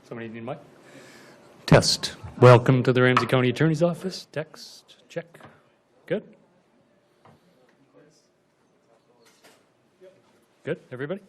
Somebody need a mic? Test. Welcome to the Ramsey County Attorney's Office. Text. Check. Good? Good, everybody?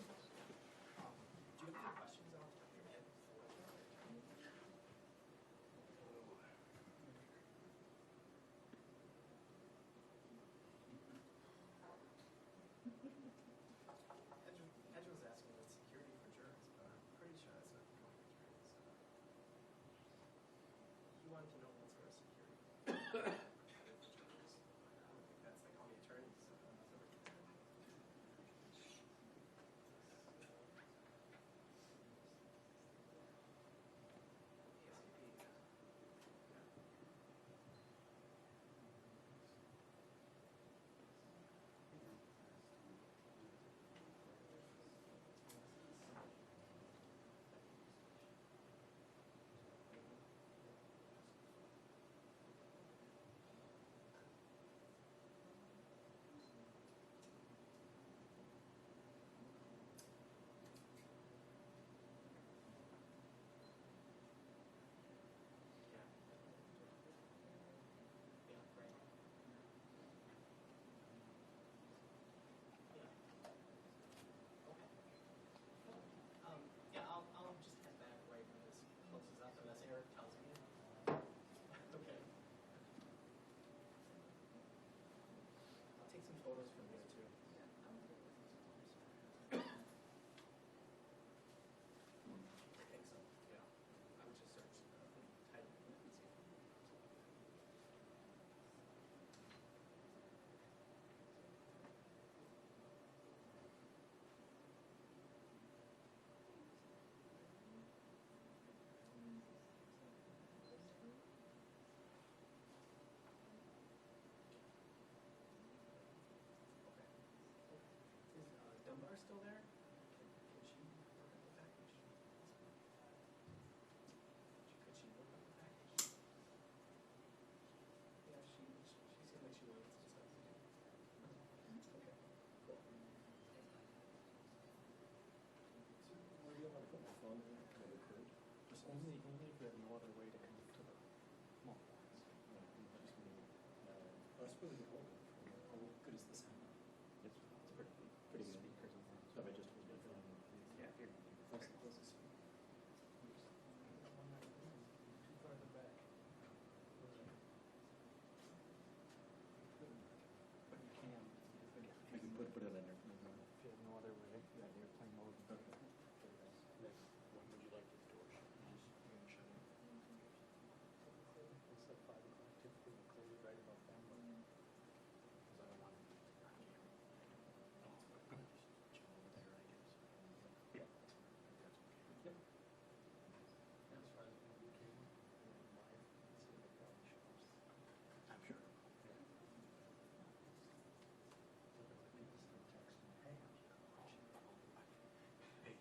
Still there? Can she look at the package? Could she look at the package? Yeah, she seemed like she wanted some stuff. Okay, cool. Would you want to put my phone in there? Maybe I could. Just only if we have no other way to connect to the mobile box. I suppose we hold it. How good is the sound? It's pretty good. Speakers and things. So I just hold it. Yeah, here. What's the closest speaker? Too far in the back. But you can. You can put it in there. If you have no other way, yeah, airplane mode. Okay. When would you like the door shut? Shut it. It's like 5 o'clock. Typically, we close it right about then. Because I don't want it. Yeah. Yep. As far as communicating, I'm sure. Hey,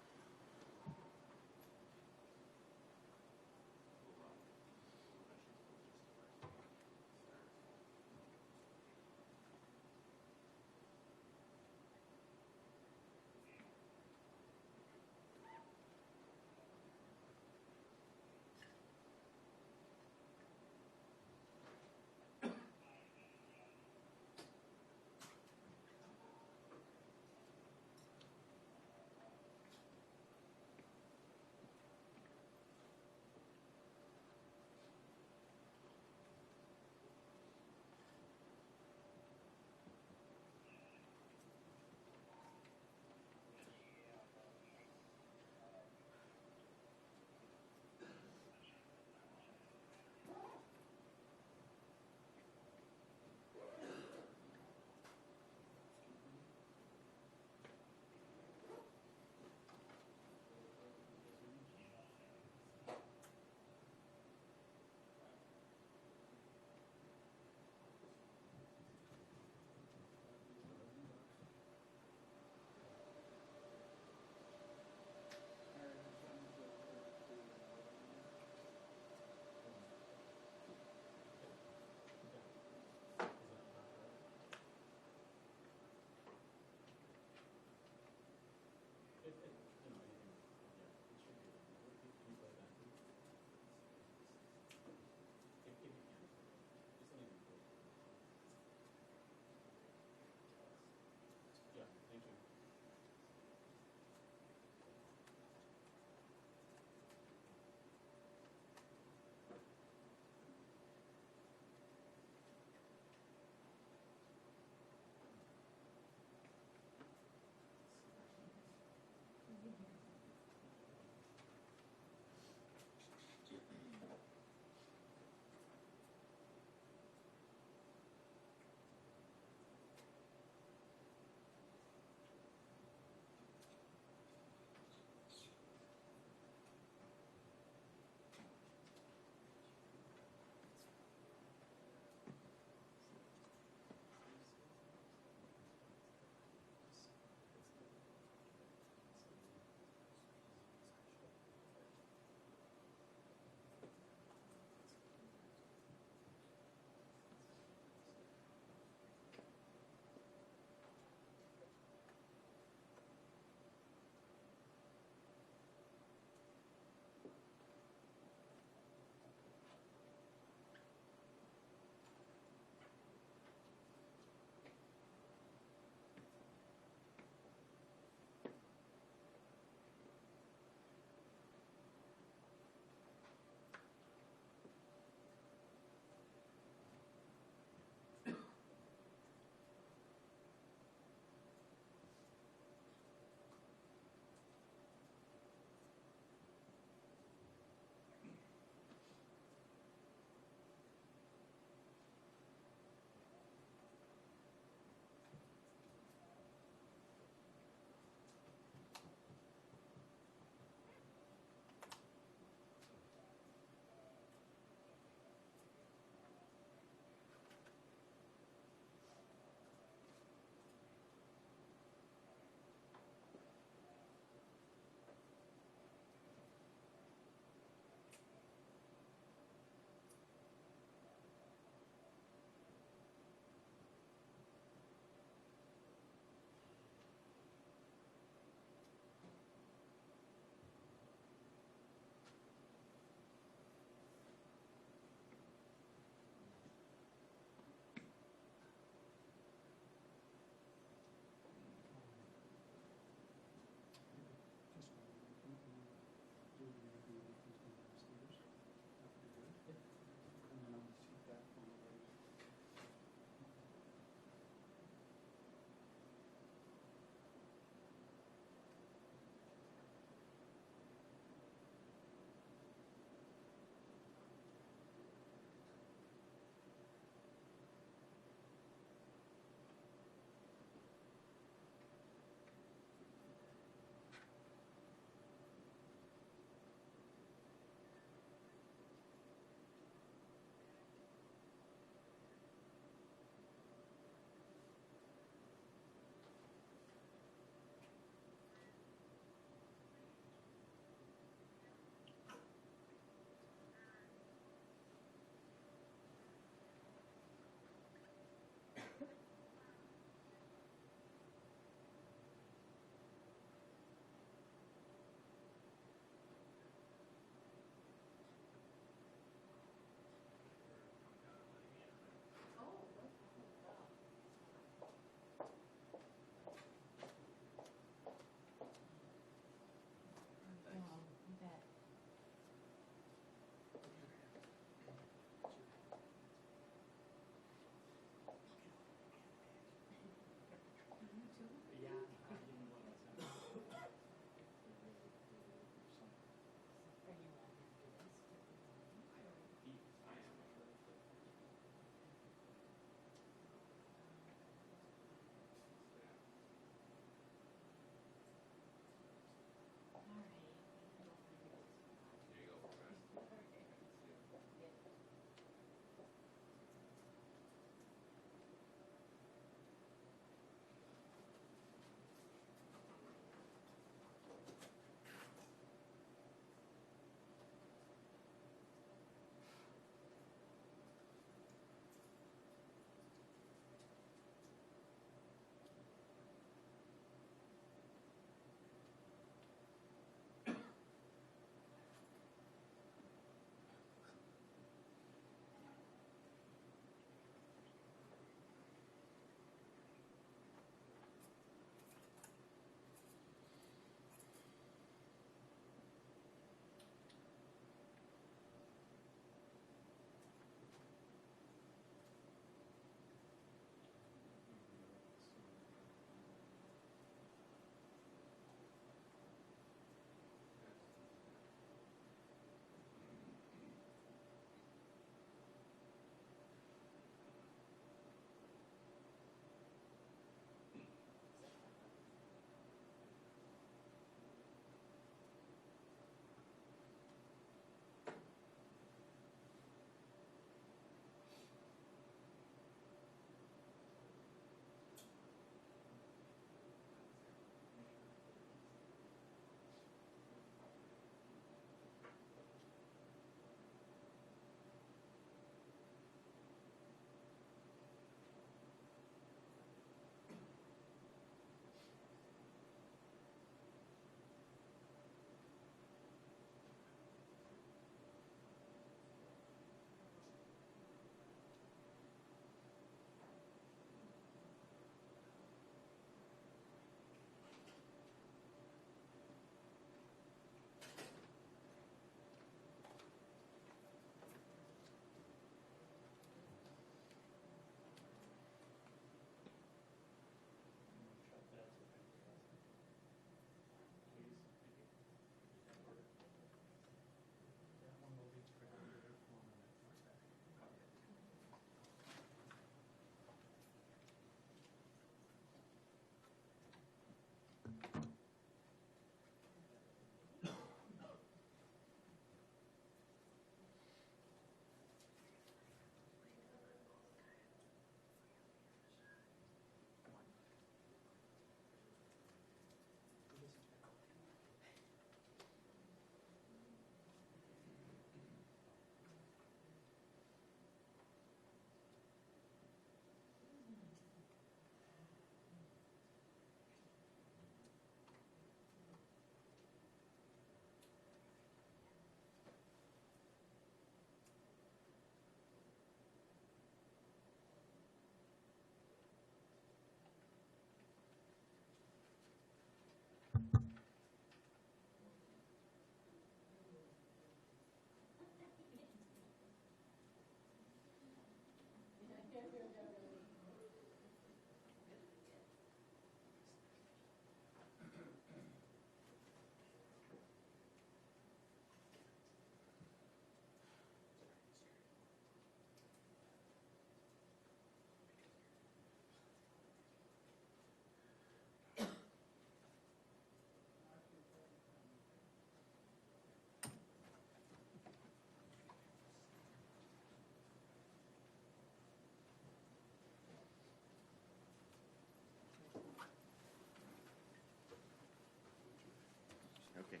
Okay,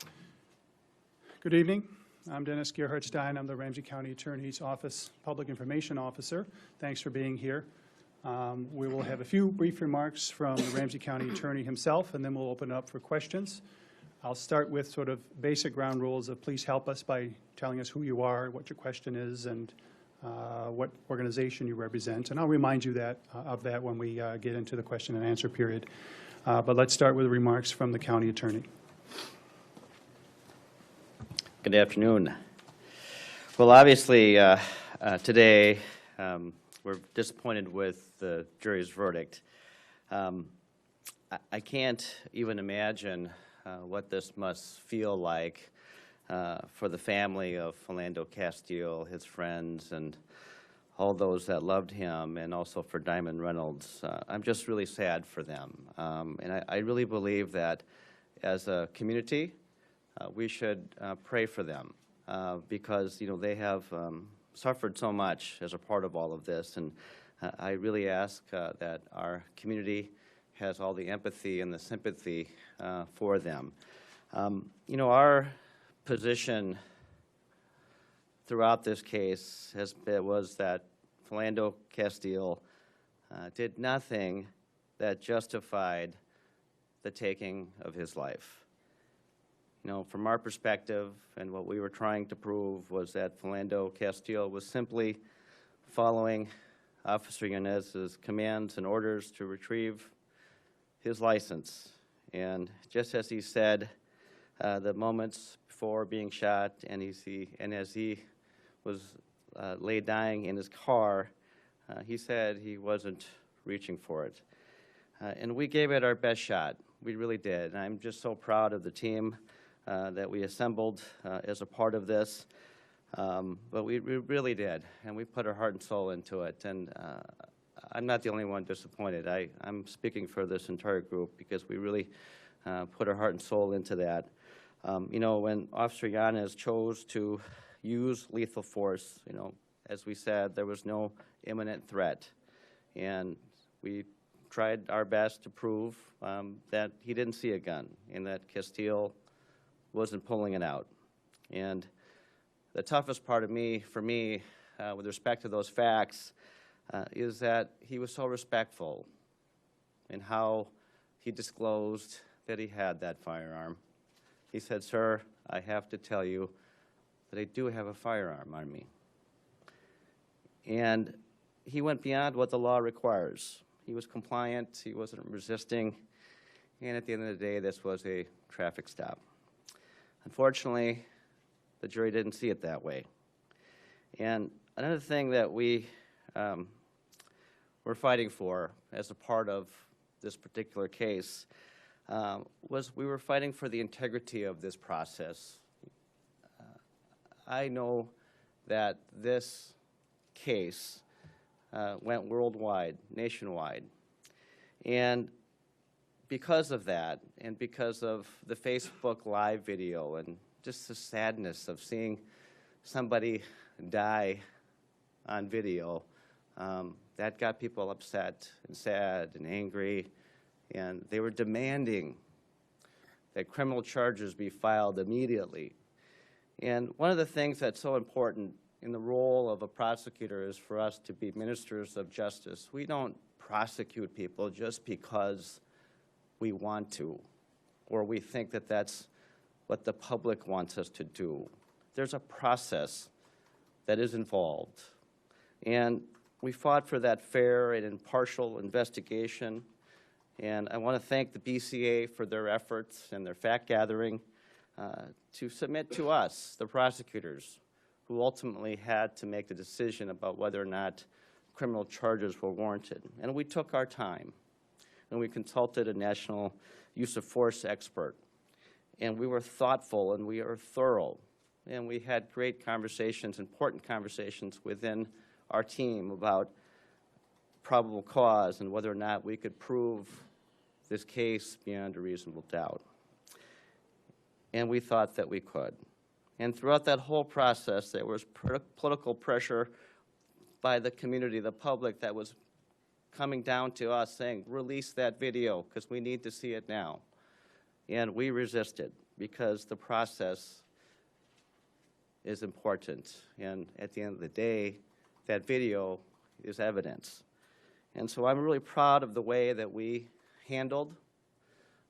good. Good evening. I'm Dennis Gerhardstein. I'm the Ramsey County Attorney's Office Public Information Officer. Thanks for being here. We will have a few brief remarks from the Ramsey County Attorney himself, and then we'll open up for questions. I'll start with sort of basic ground rules of please help us by telling us who you are, what your question is, and what organization you represent. And I'll remind you of that when we get into the question and answer period. But let's start with remarks from the County Attorney. Good afternoon. Well, obviously, today we're disappointed with the jury's verdict. I can't even imagine what this must feel like for the family of Philando Castile, his friends, and all those that loved him, and also for Diamond Reynolds. I'm just really sad for them. And I really believe that as a community, we should pray for them because, you know, they have suffered so much as a part of all of this. And I really ask that our community has all the empathy and the sympathy for them. You know, our position throughout this case was that Philando Castile did nothing that justified the taking of his life. You know, from our perspective, and what we were trying to prove was that Philando Castile was simply following Officer Yanez's commands and orders to retrieve his license. And just as he said, the moments before being shot, and as he was lay dying in his car, he said he wasn't reaching for it. And we gave it our best shot. We really did. And I'm just so proud of the team that we assembled as a part of this. But we really did, and we put our heart and soul into it. And I'm not the only one disappointed. I'm speaking for this entire group because we really put our heart and soul into that. You know, when Officer Yanez chose to use lethal force, you know, as we said, there was no imminent threat. And we tried our best to prove that he didn't see a gun and that Castile wasn't pulling it out. And the toughest part for me, with respect to those facts, is that he was so respectful in how he disclosed that he had that firearm. He said, "Sir, I have to tell you that I do have a firearm on me." And he went beyond what the law requires. He was compliant, he wasn't resisting, and at the end of the day, this was a traffic stop. Unfortunately, the jury didn't see it that way. And another thing that we were fighting for as a part of this particular case was we were fighting for the integrity of this process. I know that this case went worldwide, nationwide, and because of that, and because of the Facebook Live video, and just the sadness of seeing somebody die on video, that got people upset and sad and angry, and they were demanding that criminal charges be filed immediately. And one of the things that's so important in the role of a prosecutor is for us to be ministers of justice. We don't prosecute people just because we want to, or we think that that's what the public wants us to do. There's a process that is involved. And we fought for that fair and impartial investigation. And I want to thank the BCA for their efforts and their fact gathering to submit to us, the prosecutors, who ultimately had to make the decision about whether or not criminal charges were warranted. And we took our time, and we consulted a national use of force expert. And we were thoughtful, and we are thorough. And we had great conversations, important conversations within our team about probable cause and whether or not we could prove this case beyond a reasonable doubt. And we thought that we could. And throughout that whole process, there was political pressure by the community, the public, that was coming down to us saying, release that video because we need to see it now. And we resisted because the process is important. And at the end of the day, that video is evidence. And so I'm really proud of the way that we handled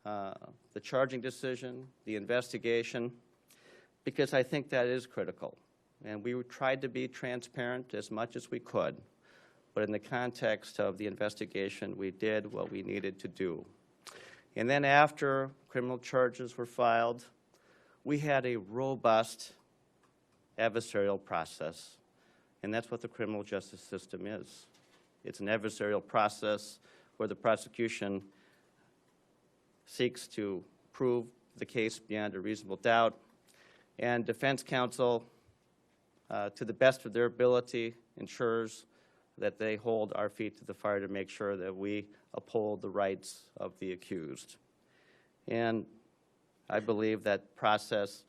the charging decision, the investigation, because I think that is critical. And we tried to be transparent as much as we could, but in the context of the investigation, we did what we needed to do. And then after criminal charges were filed, we had a robust adversarial process, and that's what the criminal justice system is. It's an adversarial process where the prosecution seeks to prove the case beyond a reasonable doubt, and defense counsel, to the best of their ability, ensures that they hold our feet to the fire to make sure that we uphold the rights of the accused. And I believe that process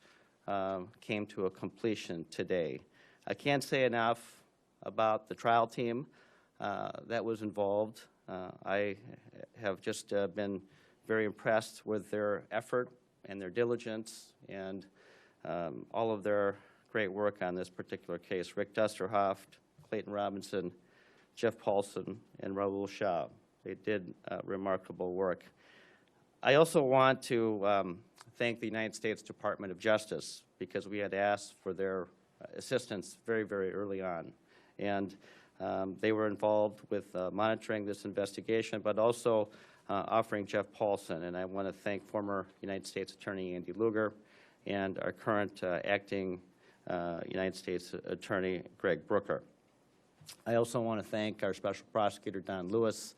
came to a completion today. I can't say enough about the trial team that was involved. I have just been very impressed with their effort and their diligence and all of their great work on this particular case. Rick Dusterhoff, Clayton Robinson, Jeff Paulson, and Raul Shah. They did remarkable work. I also want to thank the United States Department of Justice because we had asked for their assistance very, very early on. And they were involved with monitoring this investigation, but also offering Jeff Paulson. And I want to thank former United States Attorney Andy Lugar and our current acting United States Attorney Greg Brooker. I also want to thank our Special Prosecutor Don Lewis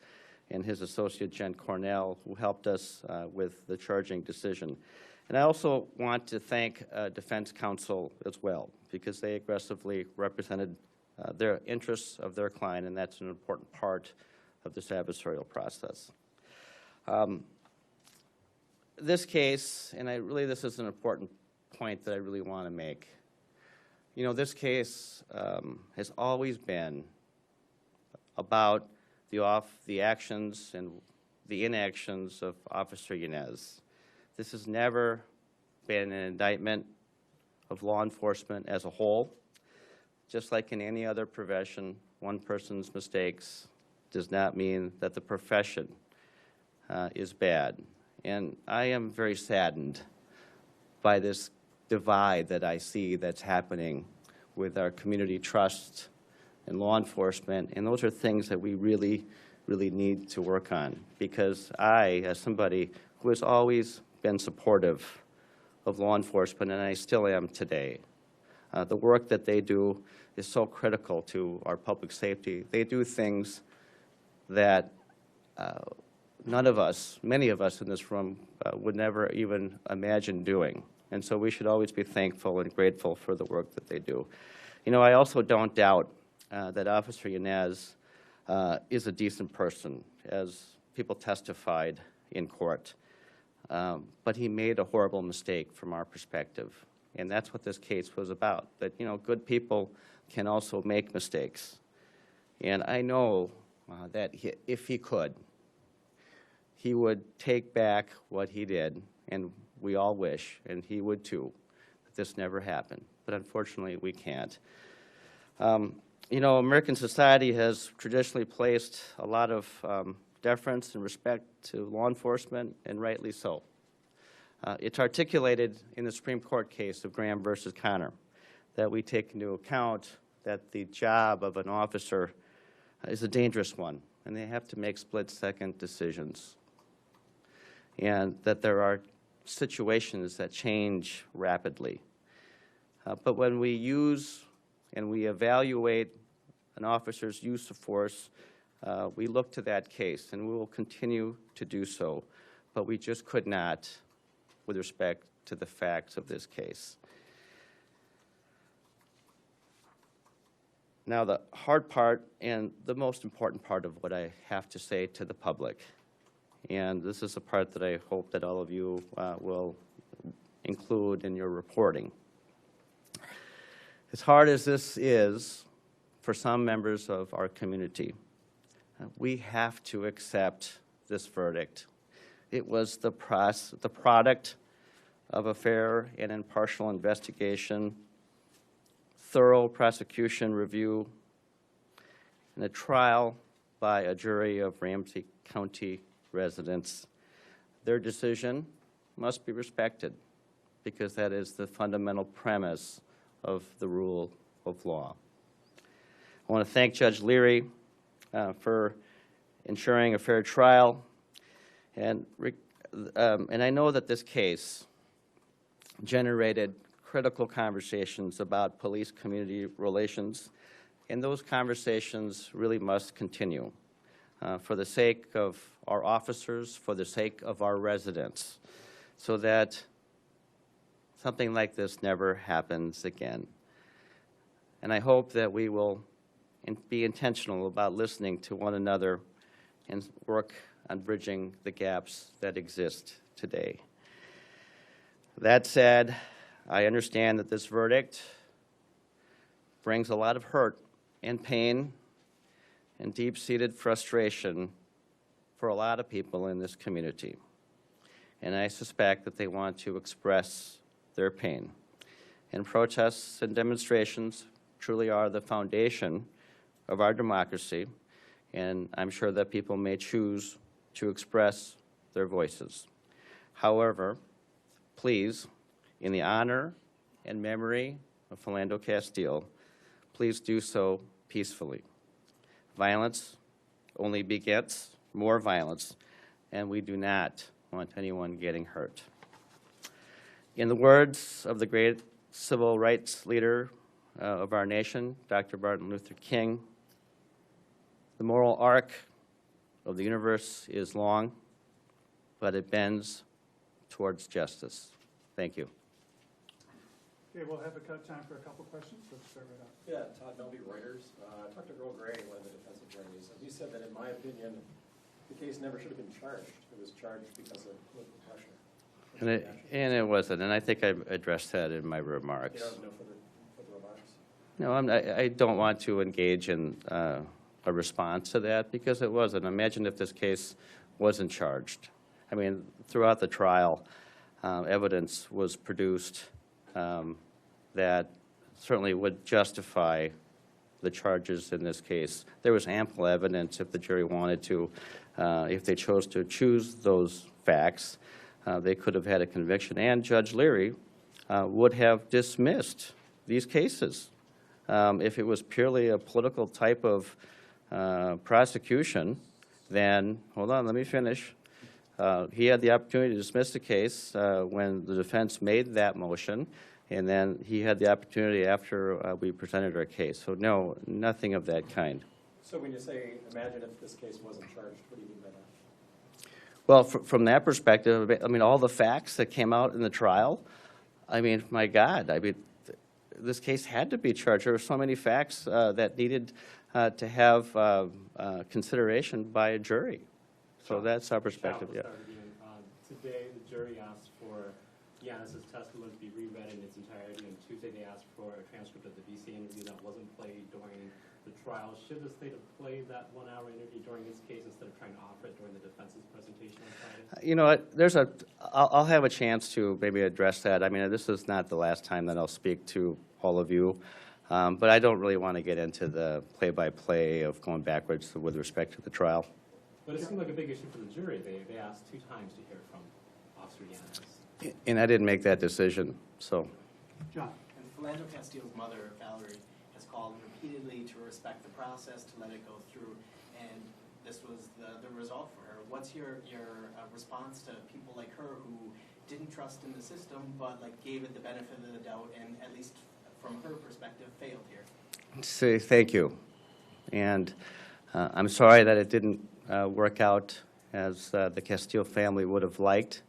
and his associate Jen Cornell, who helped us with the charging decision. And I also want to thank defense counsel as well, because they aggressively represented their interests of their client, and that's an important part of this adversarial process. This case, and this is an important point that I really want to make. You know, this case has always been about the actions and the inactions of Officer Yanez. This has never been an indictment of law enforcement as a whole. Just like in any other profession, one person's mistakes does not mean that the profession is bad. And I am very saddened by this divide that I see that's happening with our community trust and law enforcement, and those are things that we really, really need to work on, because I, as somebody who has always been supportive of law enforcement, and I still am today, the work that they do is so critical to our public safety. They do things that none of us, many of us in this room, would never even imagine doing. And so we should always be thankful and grateful for the work that they do. You know, I also don't doubt that Officer Yanez is a decent person, as people testified in court. But he made a horrible mistake from our perspective. And that's what this case was about, that, you know, good people can also make mistakes. And I know that if he could, he would take back what he did, and we all wish, and he would too, that this never happened. But unfortunately, we can't. You know, American society has traditionally placed a lot of deference and respect to law enforcement, and rightly so. It's articulated in the Supreme Court case of Graham versus Connor that we take into account that the job of an officer is a dangerous one, and they have to make split-second decisions, and that there are situations that change rapidly. But when we use and we evaluate an officer's use of force, we look to that case, and we will continue to do so, but we just could not with respect to the facts of this case. Now, the hard part and the most important part of what I have to say to the public, and this is a part that I hope that all of you will include in your reporting. As hard as this is for some members of our community. We have to accept this verdict. It was the product of a fair and impartial investigation, thorough prosecution review, and a trial by a jury of Ramsey County residents. Their decision must be respected because that is the fundamental premise of the rule of law. I want to thank Judge Leary for ensuring a fair trial, and I know that this case generated critical conversations about police-community relations, and those conversations really must continue for the sake of our officers, for the sake of our residents, so that something like this never happens again. And I hope that we will be intentional about listening to one another and work on bridging the gaps that exist today. That said, I understand that this verdict brings a lot of hurt and pain and deep-seated frustration for a lot of people in this community. And I suspect that they want to express their pain. And protests and demonstrations truly are the foundation of our democracy, and I'm sure that people may choose to express their voices. However, please, in the honor and memory of Philando Castile, please do so peacefully. Violence only begets more violence, and we do not want anyone getting hurt. In the words of the great civil rights leader of our nation, Dr. Martin Luther King, the moral arc of the universe is long, but it bends towards justice. Thank you. Okay, we'll have time for a couple questions. Let's start right off. Yeah, Todd Melby, Reuters. I talked to Earl Gray, one of the defense attorneys, and he said that, in my opinion, the case never should have been charged. It was charged because of political pressure. And it wasn't, and I think I addressed that in my remarks. You don't have no further remarks? No, I don't want to engage in a response to that because it wasn't. Imagine if this case wasn't charged. I mean, throughout the trial, evidence was produced that certainly would justify the charges in this case. There was ample evidence if the jury wanted to, if they chose to choose those facts, they could have had a conviction, and Judge Leary would have dismissed these cases. If it was purely a political type of prosecution, then, hold on, let me finish. He had the opportunity to dismiss the case when the defense made that motion, and then he had the opportunity after we presented our case. So no, nothing of that kind. So when you say, imagine if this case wasn't charged, what do you mean by that? Well, from that perspective, I mean, all the facts that came out in the trial, I mean, my God, I mean, this case had to be charged. There were so many facts that needed to have consideration by a jury. So that's our perspective, yeah. Today, the jury asked for Yanis's testimony to be reread in its entirety. On Tuesday, they asked for a transcript of the BC interview that wasn't played during the trial. Should the state have played that 1-hour interview during this case instead of trying to offer it during the defense's presentation on Friday? You know what, I'll have a chance to maybe address that. I mean, this is not the last time that I'll speak to all of you, but I don't really want to get into the play-by-play of going backwards with respect to the trial. But it seemed like a big issue for the jury. They asked 2 times to hear from Officer Yanis. And I didn't make that decision, so. John. And Philando Castile's mother, Valerie, has called repeatedly to respect the process, to let it go through, and this was the result for her. What's your response to people like her who didn't trust in the system, but like gave it the benefit of the doubt, and at least from her perspective, failed here? Say thank you. And I'm sorry that it didn't work out as the Castile family would have liked.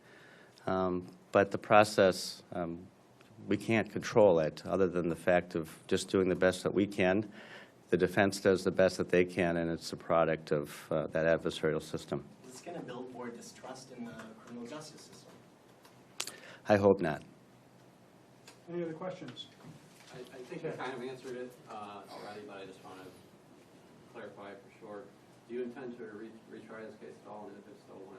But the process, we can't control it other than the fact of just doing the best that we can. The defense does the best that they can, and it's a product of that adversarial system. Is this going to build more distrust in the criminal justice system? I hope not. Any other questions? I think you kind of answered it already, but I just want to clarify for sure, do you intend to retry this case at all, and if so, when?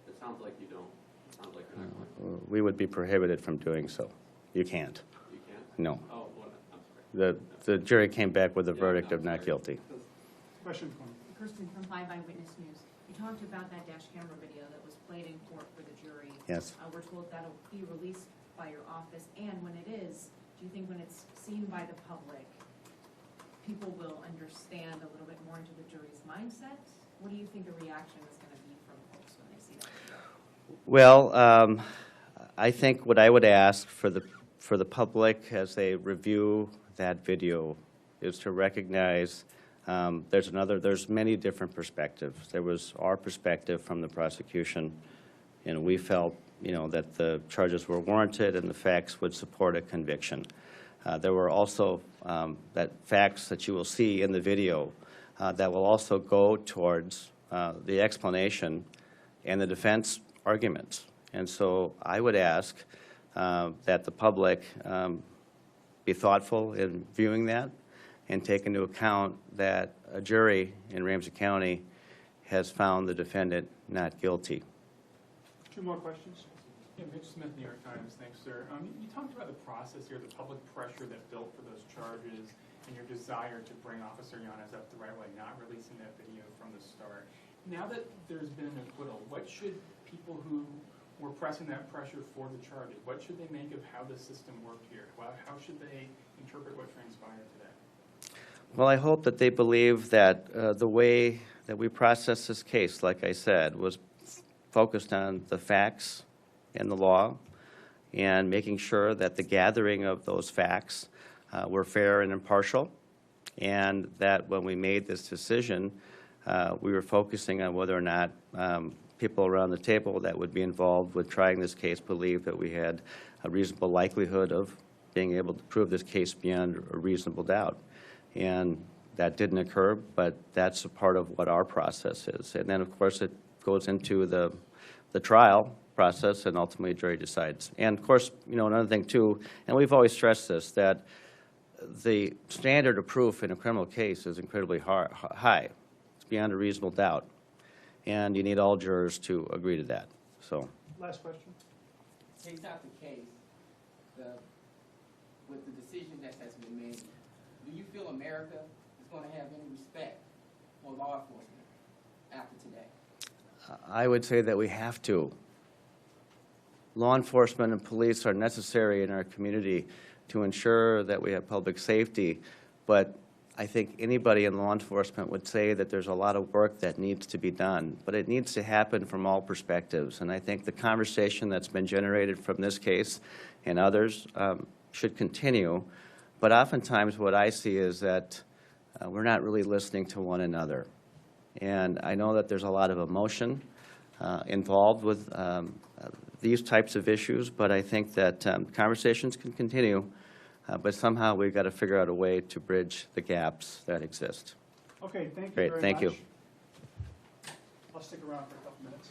It sounds like you don't. It sounds like you're not going to. We would be prohibited from doing so. You can't. You can't? No. Oh, well, I'm sorry. The jury came back with a Yeah, verdict no, of not sorry. guilty. Question from Kirsten from 5 Eyewitness News. You talked about that dash camera video that was played in court for the jury. Yes. We're told that'll be released by your office, and when it is, do you think when it's seen by the public, people will understand a little bit more into the jury's mindset? What do you think the reaction is going to be from folks when they see that video? Well, I think what I would ask for the public as they review that video is to recognize there's many different perspectives. There was our perspective from the prosecution, and we felt, that the charges were warranted and the facts would support a conviction. There were also facts that you will see in the video that will also go towards the explanation and the defense arguments. And so I would ask that the public be thoughtful in viewing that and take into account that a jury in Ramsey County has found the defendant not guilty. 2 more questions. Yeah, Mitch Smith, New York Times. Thanks, sir. You talked about the process here, the public pressure that built for those charges, and your desire to bring Officer Yanez up the right way, not releasing that video from the start. Now that there's been an acquittal, what should people who were pressing that pressure for the charges, what should they make of how the system worked here? How should they interpret what transpired today? Well, I hope that they believe that the way that we processed this case, like I said, was focused on the facts and the law and making sure that the gathering of those facts were fair and impartial, and that when we made this decision, we were focusing on whether or not people around the table that would be involved with trying this case believed that we had a reasonable likelihood of being able to prove this case beyond a reasonable doubt. And that didn't occur, but that's a part of what our process is. And then, of course, it goes into the trial process, and ultimately a jury decides. And, of course, another thing, too, and we've always stressed this, that the standard of proof in a criminal case is incredibly high. It's beyond a reasonable doubt. And you need all jurors to agree to that. So. Last question. Case after case, with the decision that has been made, do you feel America is going to have any respect for law enforcement after today? I would say that we have to. Law enforcement and police are necessary in our community to ensure that we have public safety, but I think anybody in law enforcement would say that there's a lot of work that needs to be done, but it needs to happen from all perspectives. And I think the conversation that's been generated from this case and others should continue. But oftentimes what I see is that we're not really listening to one another. And I know that there's a lot of emotion involved with these types of issues, but I think that conversations can continue. But somehow we've got to figure out a way to bridge the gaps that exist. Okay, thank you Great, very much. thank you. I'll stick around for a couple minutes.